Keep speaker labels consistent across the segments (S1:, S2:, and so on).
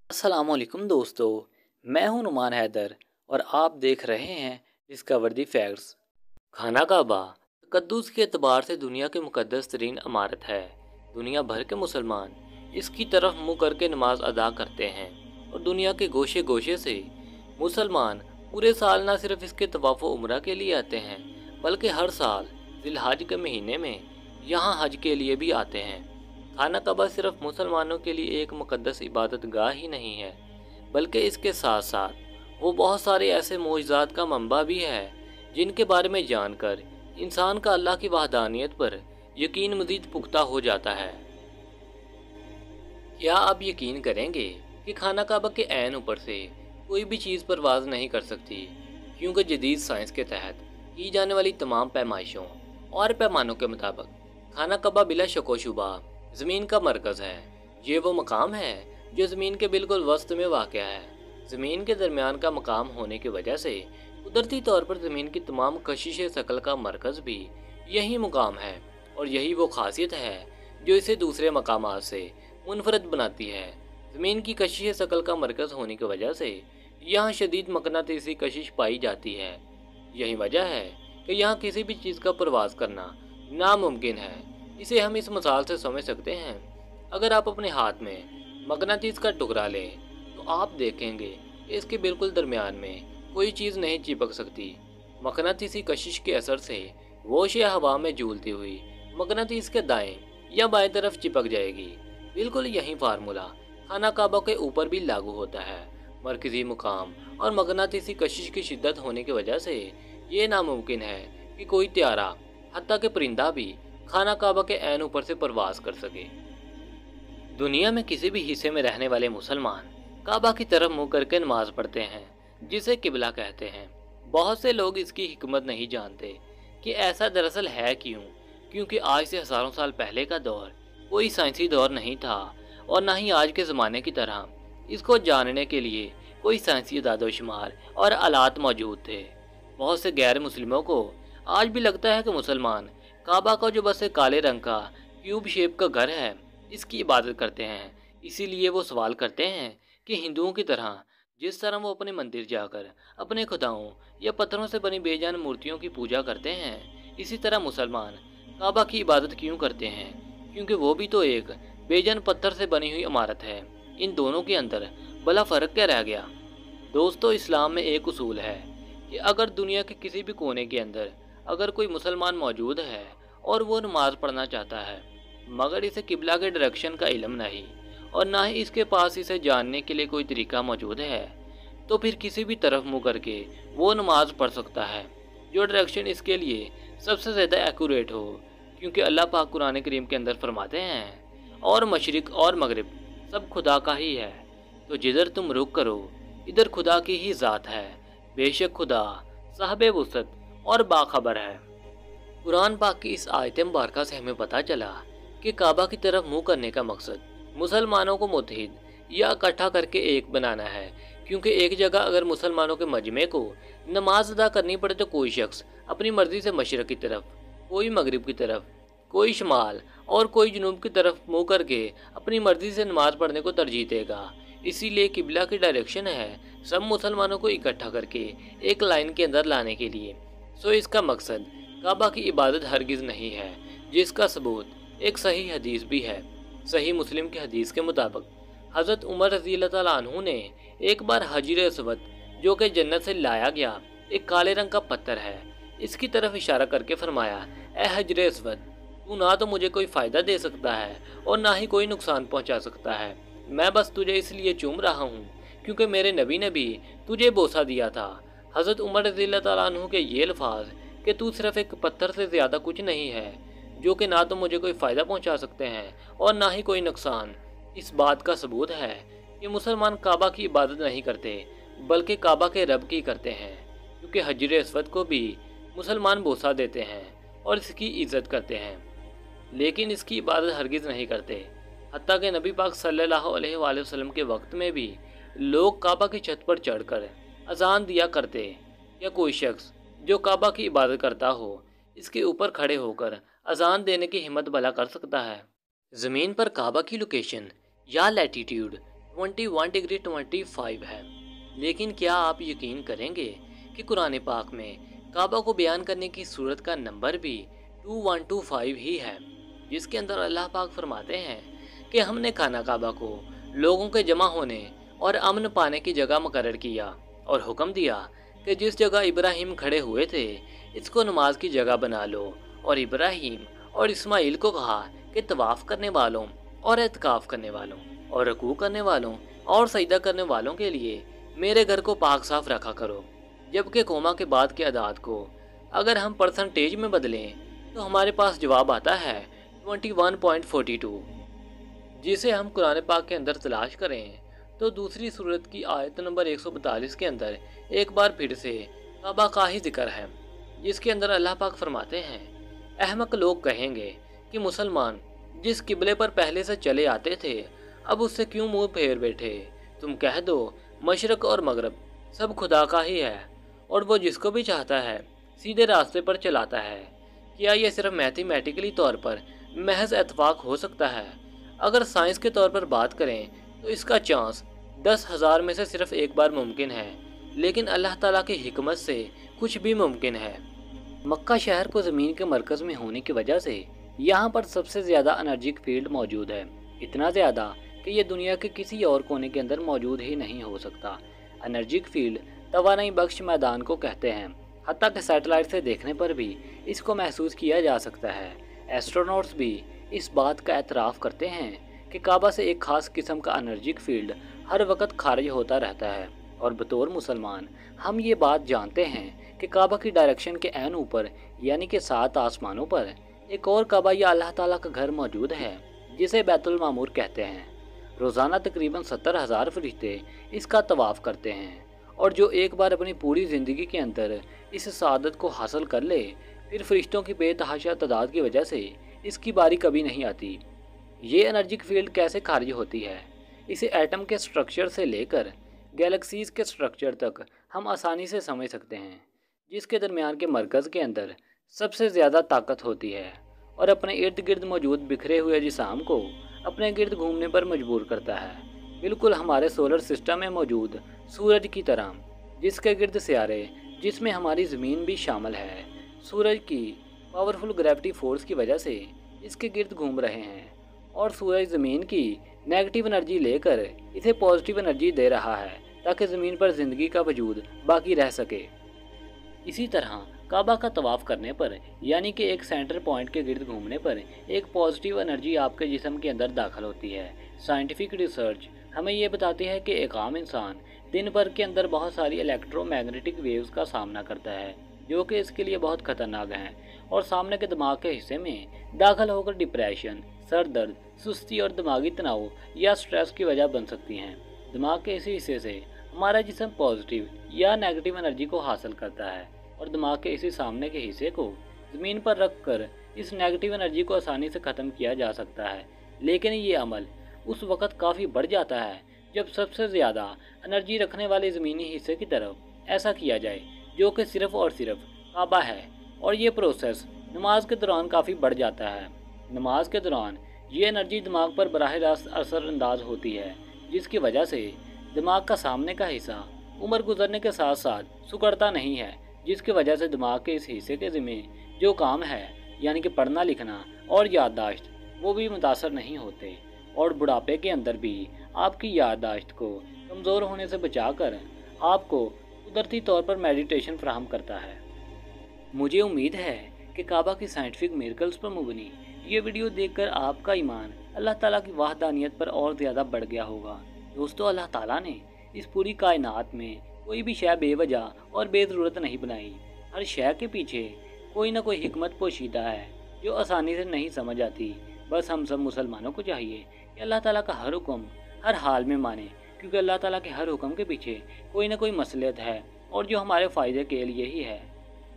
S1: السلام علیکم دوستو، میں ہوں نعمان حیدر اور آپ دیکھ رہے ہیں ڈسکور فیکٹس۔ خانہ کعبہ تقدس کے اعتبار سے دنیا کی مقدس ترین عمارت ہے۔ دنیا بھر کے مسلمان اس کی طرف منہ کر کے نماز ادا کرتے ہیں اور دنیا کے گوشے گوشے سے مسلمان پورے سال نہ صرف اس کے طواف و عمرہ کے لیے آتے ہیں بلکہ ہر سال ذی الحج کے مہینے میں یہاں حج کے لیے بھی آتے ہیں۔ خانہ کعبہ صرف مسلمانوں کے لیے ایک مقدس عبادت گاہ ہی نہیں ہے بلکہ اس کے ساتھ ساتھ وہ بہت سارے ایسے معجزات کا منبع بھی ہے جن کے بارے میں جان کر انسان کا اللہ کی وحدانیت پر یقین مزید پختہ ہو جاتا ہے۔ کیا آپ یقین کریں گے کہ خانہ کعبہ کے عین اوپر سے کوئی بھی چیز پرواز نہیں کر سکتی، کیونکہ جدید سائنس کے تحت کی جانے والی تمام پیمائشوں اور پیمانوں کے مطابق خانہ کعبہ بلا شک و شبہ زمین کا مرکز ہے۔ یہ وہ مقام ہے جو زمین کے بالکل وسط میں واقع ہے۔ زمین کے درمیان کا مقام ہونے کی وجہ سے قدرتی طور پر زمین کی تمام کشش ثقل کا مرکز بھی یہی مقام ہے، اور یہی وہ خاصیت ہے جو اسے دوسرے مقامات سے منفرد بناتی ہے۔ زمین کی کشش ثقل کا مرکز ہونے کی وجہ سے یہاں شدید مقناطیسی کشش پائی جاتی ہے۔ یہی وجہ ہے کہ یہاں کسی بھی چیز کا پرواز کرنا ناممکن ہے۔ اسے ہم اس مثال سے سمجھ سکتے ہیں۔ اگر آپ اپنے ہاتھ میں مقناطیس کا ٹکڑا لیں تو آپ دیکھیں گے کہ اس کے بالکل درمیان میں کوئی چیز نہیں چپک سکتی۔ مقناطیسی کشش کے اثر سے وہ شے ہوا میں جھولتی ہوئی مقناطیس کے دائیں یا بائیں طرف چپک جائے گی۔ بالکل یہی فارمولہ خانہ کعبہ کے اوپر بھی لاگو ہوتا ہے۔ مرکزی مقام اور مقناطیسی کشش کی شدت ہونے کی وجہ سے یہ ناممکن ہے کہ کوئی طیارہ حتیٰ کہ پرندہ بھی خانہ کعبہ کے عین اوپر سے پرواز کر سکے۔ دنیا میں کسی بھی حصے میں رہنے والے مسلمان کعبہ کی طرف منہ کر کے نماز پڑھتے ہیں، جسے قبلہ کہتے ہیں۔ بہت سے لوگ اس کی حکمت نہیں جانتے کہ ایسا دراصل ہے کیونکہ آج سے ہزاروں سال پہلے کا دور کوئی سائنسی دور نہیں تھا، اور نہ ہی آج کے زمانے کی طرح اس کو جاننے کے لیے کوئی سائنسی اعداد و شمار اور آلات موجود تھے۔ بہت سے غیر مسلموں کو آج بھی لگتا ہے کہ مسلمان کعبہ کا جو بس ایک کالے رنگ کا کیوب شیپ کا گھر ہے، اس کی عبادت کرتے ہیں۔ اسی لیے وہ سوال کرتے ہیں کہ ہندوؤں کی طرح جس طرح وہ اپنے مندر جا کر اپنے خداؤں یا پتھروں سے بنی بے جان مورتیوں کی پوجا کرتے ہیں، اسی طرح مسلمان کعبہ کی عبادت کیوں کرتے ہیں؟ کیونکہ وہ بھی تو ایک بے جان پتھر سے بنی ہوئی عمارت ہے۔ ان دونوں کے اندر بلا فرق کیا رہ گیا؟ دوستو، اسلام میں ایک اصول ہے کہ اگر دنیا کے کسی بھی کونے کے اندر اگر کوئی مسلمان موجود ہے اور وہ نماز پڑھنا چاہتا ہے مگر اسے قبلہ کے ڈائریکشن کا علم نہیں اور نہ ہی اس کے پاس اسے جاننے کے لیے کوئی طریقہ موجود ہے، تو پھر کسی بھی طرف منہ کر کے وہ نماز پڑھ سکتا ہے جو ڈائریکشن اس کے لیے سب سے زیادہ ایکوریٹ ہو، کیونکہ اللہ پاک قرآن کریم کے اندر فرماتے ہیں اور مشرق اور مغرب سب خدا کا ہی ہے، تو جدھر تم رخ کرو ادھر خدا کی ہی ذات ہے، بے شک خدا صاحب وسعت اور باخبر ہے۔ قرآن پاک کی اس آیت مبارکہ سے ہمیں پتہ چلا کہ کعبہ کی طرف منہ کرنے کا مقصد مسلمانوں کو متحد یا اکٹھا کر کے ایک بنانا ہے، کیونکہ ایک جگہ اگر مسلمانوں کے مجمع کو نماز ادا کرنی پڑے تو کوئی شخص اپنی مرضی سے مشرق کی طرف، کوئی مغرب کی طرف، کوئی شمال اور کوئی جنوب کی طرف منہ کر کے اپنی مرضی سے نماز پڑھنے کو ترجیح دے گا۔ اسی لیے قبلہ کی ڈائریکشن ہے سب مسلمانوں کو اکٹھا کر کے ایک لائن کے اندر لانے کے لیے۔ اس کا مقصد کعبہ کی عبادت ہرگز نہیں ہے، جس کا ثبوت ایک صحیح حدیث بھی ہے۔ صحیح مسلم کی حدیث کے مطابق حضرت عمر رضی اللہ تعالیٰ عنہ نے ایک بار حجر اسود جو کہ جنت سے لایا گیا ایک کالے رنگ کا پتھر ہے، اس کی طرف اشارہ کر کے فرمایا، اے حجر اسود، تو نہ تو مجھے کوئی فائدہ دے سکتا ہے اور نہ ہی کوئی نقصان پہنچا سکتا ہے، میں بس تجھے اس لیے چوم رہا ہوں کیونکہ میرے نبی نے بھی تجھے بوسہ دیا تھا۔ حضرت عمر رضی اللہ تعالیٰ عنہ کے یہ الفاظ کہ تو صرف ایک پتھر سے زیادہ کچھ نہیں ہے، جو کہ نہ تو مجھے کوئی فائدہ پہنچا سکتے ہیں اور نہ ہی کوئی نقصان، اس بات کا ثبوت ہے کہ مسلمان کعبہ کی عبادت نہیں کرتے بلکہ کعبہ کے رب کی کرتے ہیں، کیونکہ حجر اسود کو بھی مسلمان بوسہ دیتے ہیں اور اس کی عزت کرتے ہیں، لیکن اس کی عبادت ہرگز نہیں کرتے۔ حتیٰ کہ نبی پاک صلی اللہ علیہ وآلہ وسلم کے وقت میں بھی لوگ کعبہ کی چھت پر چڑھ کر اذان دیا کرتے، یا کوئی شخص جو کعبہ کی عبادت کرتا ہو اس کے اوپر کھڑے ہو کر اذان دینے کی ہمت بھلا کر سکتا ہے؟ زمین پر کعبہ کی لوکیشن یا لیٹیٹیوڈ 21 डिग्री 25 है। लेकिन क्या आप यकीन करेंगे कि कुरान पाक में काबा को बयान करने की सूरत का नंबर भी 2125 ही है, जिसके अंदर अल्लाह पाक फरमाते हैं कि हमने खाना काबा को लोगों के जमा होने और अमन पाने की जगह मुकर्रर किया और हुक्म दिया कि जिस जगह इब्राहिम खड़े हुए थे इसको नमाज की जगह बना लो, और इब्राहिम और इस्माइल को कहा कि तवाफ़ करने वालों और एतकाफ़ करने वालों और रकू करने वालों और सजदा करने वालों के लिए मेरे घर को पाक साफ रखा करो। जबकि कोमा के बाद के अदाद को अगर हम परसेंटेज में बदलें तो हमारे पास जवाब आता है 21.42, जिसे हम कुरान पाक के अंदर तलाश करें तो दूसरी सूरत की आयत नंबर 142 के अंदर एक बार फिर से काबा का ही जिक्र है, जिसके अंदर अल्लाह पाक फरमाते हैं, अहमक लोग कहेंगे कि मुसलमान जिस किबले पर पहले से चले आते थे अब उससे क्यों मुंह फेर बैठे। तुम कह दो मशरक और मगरब सब खुदा का ही है और वो जिसको भी चाहता है सीधे रास्ते पर चलाता है। क्या ये सिर्फ मैथमेटिकली तौर पर महज इत्तेफाक हो सकता है? अगर साइंस के तौर पर बात करें तो इसका चांस 10,000 में से सिर्फ एक बार मुमकिन है, लेकिन अल्लाह ताला की हिकमत से कुछ भी मुमकिन है। मक्का शहर को ज़मीन के मरकज़ में होने की वजह से यहाँ पर सबसे ज़्यादा एनर्जिक फील्ड मौजूद है, इतना ज़्यादा कि ये दुनिया के किसी और कोने के अंदर मौजूद ही नहीं हो सकता। एनर्जिक फील्ड तवानाई बख्श मैदान को कहते हैं, हत्ता कि सैटेलाइट से देखने पर भी इसको महसूस किया जा सकता है। एस्ट्रोनॉट्स भी इस बात का एतराफ़ करते हैं कि काबा से एक ख़ास किस्म का एनर्जिक फील्ड हर वक्त खारिज होता रहता है, और बतौर मुसलमान हम ये बात जानते हैं कि काबा की डायरेक्शन के ऐन ऊपर यानी कि 7 आसमानों पर एक और काबा या अल्लाह ताला का घर मौजूद है जिसे बैतुल मामूर कहते हैं। रोज़ाना तकरीबन 70,000 फरिश्ते इसका तवाफ़ करते हैं, और जो एक बार अपनी पूरी ज़िंदगी के अंदर इस सआदत को हासिल कर ले फिर फरिश्तों की बेतहाशा तादाद की वजह से इसकी बारी कभी नहीं आती। ये एनर्जिक फील्ड कैसे खारिज होती है, इसे एटम के स्ट्रक्चर से लेकर गैलेक्सीज़ के स्ट्रक्चर तक हम आसानी से समझ सकते हैं, जिसके दरमियान के मरकज़ के अंदर सबसे ज़्यादा ताकत होती है और अपने इर्द गिर्द मौजूद बिखरे हुए जिसाम को अपने गिर्द घूमने पर मजबूर करता है। बिल्कुल हमारे सोलर सिस्टम में मौजूद सूरज की तरह, जिसके गिर्द सियारे जिसमें हमारी ज़मीन भी शामिल है सूरज की पावरफुल ग्रेविटी फोर्स की वजह से इसके गिर्द घूम रहे हैं, और सूरज ज़मीन की नेगेटिव एनर्जी लेकर इसे पॉजिटिव एनर्जी दे रहा है ताकि ज़मीन पर ज़िंदगी का वजूद बाकी रह सके। इसी तरह काबा का तवाफ़ करने पर यानी कि एक सेंटर पॉइंट के गिर्द घूमने पर एक पॉजिटिव एनर्जी आपके जिस्म के अंदर दाखिल होती है। साइंटिफिक रिसर्च हमें ये बताती है कि एक आम इंसान दिन भर के अंदर बहुत सारी इलेक्ट्रोमैग्नेटिक वेव्स का सामना करता है जो कि इसके लिए बहुत ख़तरनाक हैं, और सामने के दिमाग के हिस्से में दाखिल होकर डिप्रेशन, सर दर्द, सुस्ती और दिमागी तनाव या स्ट्रेस की वजह बन सकती हैं। दिमाग के इसी हिस्से से हमारा जिस्म पॉजिटिव या नेगेटिव एनर्जी को हासिल करता है, और दिमाग के इसी सामने के हिस्से को ज़मीन पर रख कर इस नेगेटिव एनर्जी को आसानी से ख़त्म किया जा सकता है। लेकिन ये अमल उस वक़्त काफ़ी बढ़ जाता है जब सबसे ज़्यादा एनर्जी रखने वाले ज़मीनी हिस्से की तरफ ऐसा किया जाए जो कि सिर्फ़ और सिर्फ काबा है, और ये प्रोसेस नमाज के दौरान काफ़ी बढ़ जाता है। नमाज के दौरान ये एनर्जी दिमाग पर बराह रास्त असरअंदाज होती है, जिसकी वजह से दिमाग का सामने का हिस्सा उम्र गुजरने के साथ साथ सिकुड़ता नहीं है, जिसकी वजह से दिमाग के इस हिस्से के ज़िम्मे जो काम है यानी कि पढ़ना लिखना और याददाश्त वो भी मुतासर नहीं होते, और बुढ़ापे के अंदर भी आपकी याददाश्त को कमज़ोर होने से बचाकर आपको कुदरती तौर पर मेडिटेशन फराहम करता है। मुझे उम्मीद है कि काबा की साइंटिफिक मिरेकल्स पर मुबनी ये वीडियो देखकर आपका ईमान अल्लाह ताला की वहदानियत पर और ज़्यादा बढ़ गया होगा। दोस्तों, अल्लाह ताला ने इस पूरी कायनात में कोई भी शय बेवजह और बेज़रूरत नहीं बनाई। हर शय के पीछे कोई ना कोई हिकमत पोशीदा है जो आसानी से नहीं समझ आती। बस हम सब मुसलमानों को चाहिए कि अल्लाह ताला का हर हुक्म हर हाल में माने, क्योंकि अल्लाह ताला के हर हुक्म के पीछे कोई ना कोई मसलहत है और जो हमारे फ़ायदे के लिए ही है।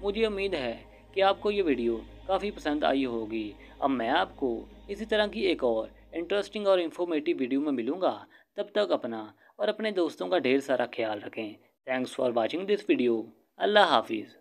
S1: मुझे उम्मीद है कि आपको ये वीडियो काफ़ी पसंद आई होगी। अब मैं आपको इसी तरह की एक और इंटरेस्टिंग और इन्फॉर्मेटिव वीडियो में मिलूँगा। तब तक अपना और अपने दोस्तों का ढेर सारा ख्याल रखें। Thanks for watching this video. अल्लाह हाफिज़।